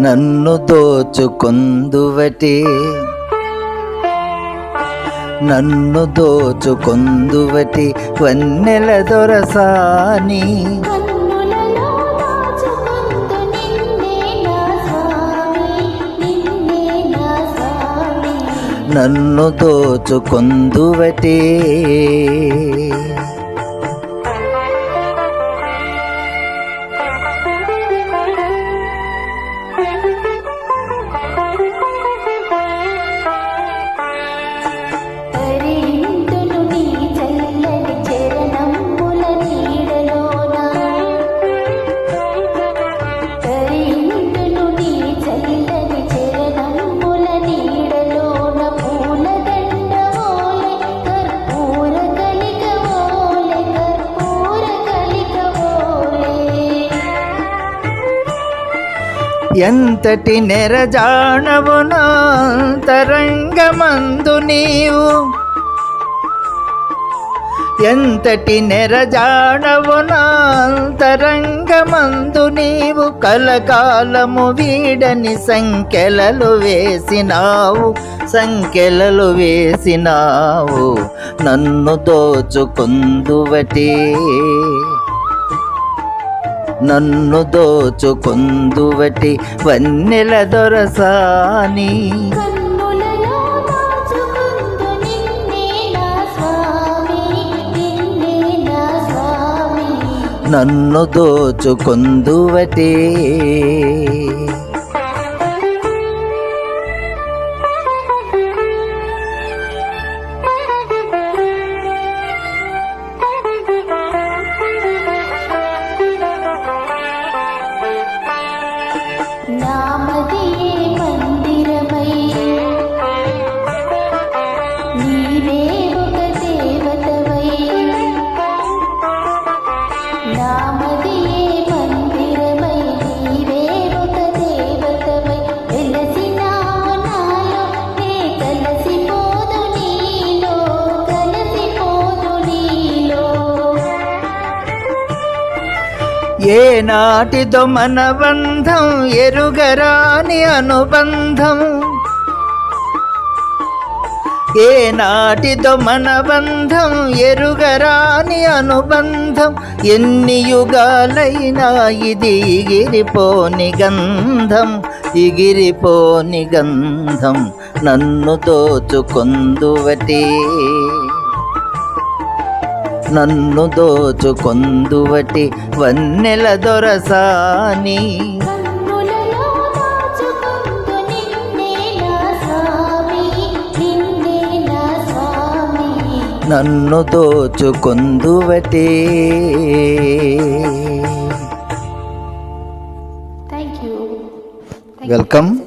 నన్ను దోచుకొందువటి నన్ను దోచుకొందువటి వన్నెల దొరసాని నన్ను దోచుకొందువటి ఎంతటి నెరజాణవు నాంతరంగమందు నీవు ఎంతటి నెరజాణవు నాంతరంగమందు నీవు కలకాలము వీడని సంఖ్యలలు వేసినావు నన్ను దోచుకొందువటి నన్ను దోచుకొందువటి వన్నెల దొరసాని నన్ను దోచుకొందువటి ఏ నాటిదో మన బంధం ఎరుగరాని అనుబంధం ఏ నాటిదో మన బంధం ఎరుగరాని అనుబంధం ఎన్ని యుగాలైనా ఇది ఎగిరిపోని గంధం నన్ను దోచుకొందువటి నన్ను దోచుకొందువటి వన్నెల దొరసాని నన్ను దోచుకొందువటి. వెల్కమ్.